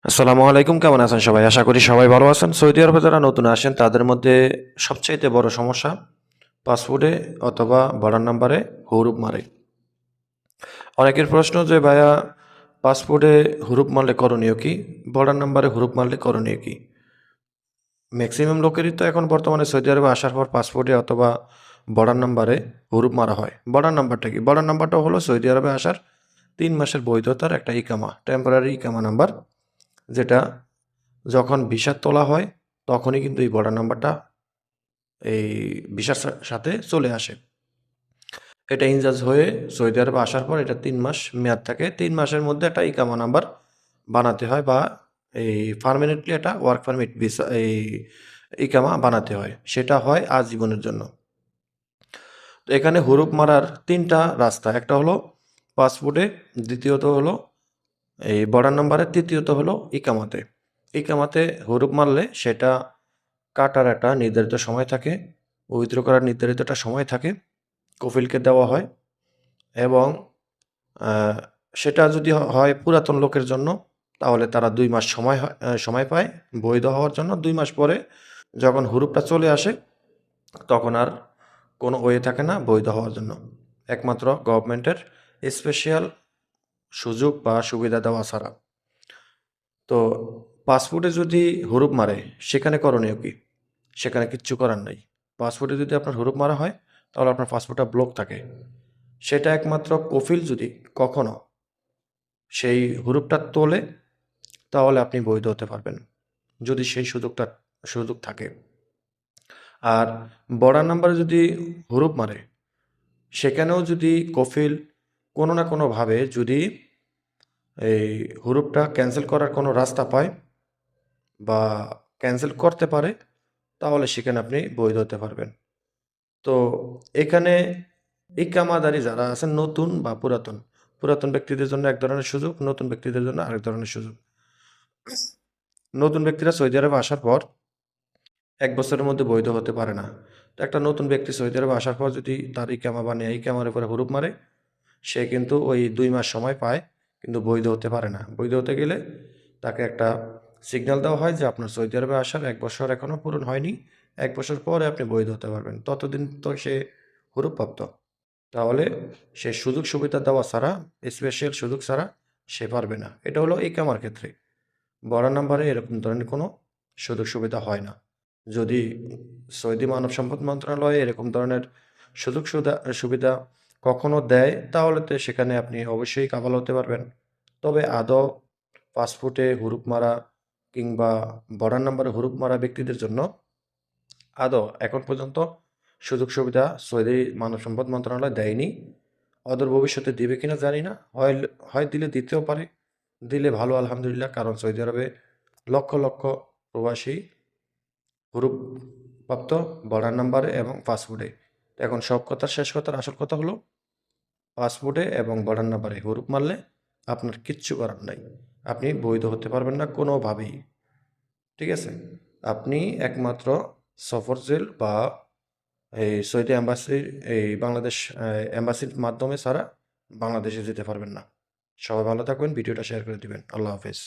আসসালামু আলাইকুম, কেমন আছেন সবাই? আশা করি সবাই ভালো আছেন। সৌদি আরবে যারা নতুন আসেন তাদের মধ্যে সবচাইতে বড় সমস্যা পাসপোর্টে অথবা বর্ডার নাম্বারে হুরুপ মারে। অনেকের প্রশ্ন যে ভাইয়া পাসপোর্টে হুরুপ মারলে করণীয় কি? বর্ডার নাম্বারে হুরুপ মারলে করণীয় কি? ম্যাক্সিমাম লোকেরই তো এখন বর্তমানে সৌদি আরবে আসার পর পাসপোর্টে অথবা বর্ডার নাম্বারে হুরুপ মারা হয়। বর্ডার নাম্বারটা কি? বর্ডার নাম্বারটা হলো সৌদি আরবে আসার ৩ মাসের বৈধতার একটা ইকামা, টেম্পোরারি ইকামা নাম্বার, যেটা যখন ভিসা তোলা হয় তখনই কিন্তু এই বর্ডার নাম্বারটা এই ভিসার সাথে চলে আসে। এটা ইনচার্জ হয়ে সৌদি আরবে আসার পর এটা ৩ মাস মেয়াদ থাকে। ৩ মাসের মধ্যে একটা ইকামা নাম্বার বানাতে হয় বা এই পার্মানেন্টলি একটা ওয়ার্ক পারমিট ভিসা এই ইকামা বানাতে হয়। সেটা হয় আজীবনের জন্য। তো এখানে হুরুপ মারার ৩ টা রাস্তা। একটা হলো পাসপোর্টে, দ্বিতীয়ত হলো এই বর্ডার নাম্বারে, তৃতীয়ত হলো ইকামাতে। ইকামাতে হুরুপ মারলে সেটা কাটার একটা নির্ধারিত সময় থাকে, উইথড্র করার নির্ধারিত একটা সময় থাকে, কফিলকে দেওয়া হয় এবং আ সেটা যদি হয় পুরাতন লোকের জন্য তাহলে তারা ২ মাস সময় পায় বৈধ হওয়ার জন্য। ২ মাস পরে যখন হুরুপটা চলে আসে তখন আর কোনো ওয়ে থাকে না বৈধ হওয়ার জন্য। একমাত্র গভর্নমেন্টের স্পেশাল সুযোগ বা সুবিধা দেওয়া ছাড়া। তো পাসপোর্টে যদি হুরুপ মারে সেখানে করণীয় কি? সেখানে কিচ্ছু করার নাই। পাসপোর্টে যদি আপনার হুরুপ মারা হয় তাহলে আপনার পাসপোর্টটা ব্লক থাকে। সেটা একমাত্র কফিল যদি কখনো সেই হুরুপটা তোলে তাহলে আপনি বৈধ হতে পারবেন। যদি সেই সুযোগ থাকে। আর বর্ডার নাম্বারে যদি হুরুপ মারে সেখানেও যদি কফিল কোনো না কোনোভাবে যদি এই হুরুপটা ক্যানসেল করার কোনো রাস্তা পায় বা ক্যানসেল করতে পারে তাহলে সেখানে আপনি বৈধ হতে পারবেন। তো এখানে ইকামাদারী যারা আছেন নতুন বা পুরাতন, পুরাতন ব্যক্তিদের জন্য এক ধরনের সুযোগ, নতুন ব্যক্তিদের জন্য আরেক ধরনের সুযোগ। নতুন ব্যক্তিরা সৌদি আরবে আসার পর ১ বছরের মধ্যে বৈধ হতে পারে না। তো একটা নতুন ব্যক্তি সৌদি আরবে আসার পর যদি তার ইকামা বানিয়ে ইকামার উপরে হুরুপ মারে, সে কিন্তু ওই ২ মাস সময় পায় কিন্তু বৈধ হতে পারে না। বৈধ হতে গেলে তাকে একটা সিগন্যাল দেওয়া হয় যে আপনার সৌদি আরবে আসার ১ বছর এখনো পূরণ হয়নি। ১ বছর পরে আপনি বৈধ হতে পারবেন। ততদিন তো সে হুরুপপ্রাপ্ত। তাহলে সে সুযোগ সুবিধা দেওয়া ছাড়া, স্পেশাল সুযোগ ছাড়া সে পারবে না। এটা হলো ইকামার ক্ষেত্রে। বড় নাম্বারে এরকম ধরনের কোনো সুযোগ সুবিধা হয় না। যদি সৌদি মানব সম্পদ মন্ত্রণালয় এরকম ধরনের সুবিধা কখনো দেয় তাহলে তো সেখানে আপনি অবশ্যই কাভাল হতে পারবেন। তবে আদৌ পাসপোর্টে হুরুপ মারা কিংবা বর্ডার নাম্বারে হুরুপ মারা ব্যক্তিদের জন্য আদৌ এখন পর্যন্ত সুযোগ সুবিধা সৌদি মানব সম্পদ মন্ত্রণালয় দেয়নি। অদূর ভবিষ্যতে দিবে কিনা জানি না। হয় দিলে দিতেও পারে। দিলে ভালো আলহামদুলিল্লাহ। কারণ সৌদি আরবে লক্ষ, লক্ষ প্রবাসী হুরুপ প্রাপ্ত বর্ডার নাম্বারে এবং পাসপোর্টে। এখন সব কথার শেষ কথার আসল কথা হলো পাসপোর্টে এবং বর্ডার নাম্বারে হুরুপ মারলে আপনার কিচ্ছু করার নাই। আপনি বৈধ হতে পারবেন না কোনোভাবেই। ঠিক আছে? আপনি একমাত্র সফর জেল বা এই সৌদি এম্বাসির এই বাংলাদেশ এম্বাসির মাধ্যমে ছাড়া বাংলাদেশে যেতে পারবেন না। সবাই ভালো থাকবেন। ভিডিওটা শেয়ার করে দিবেন। আল্লাহ হাফেজ।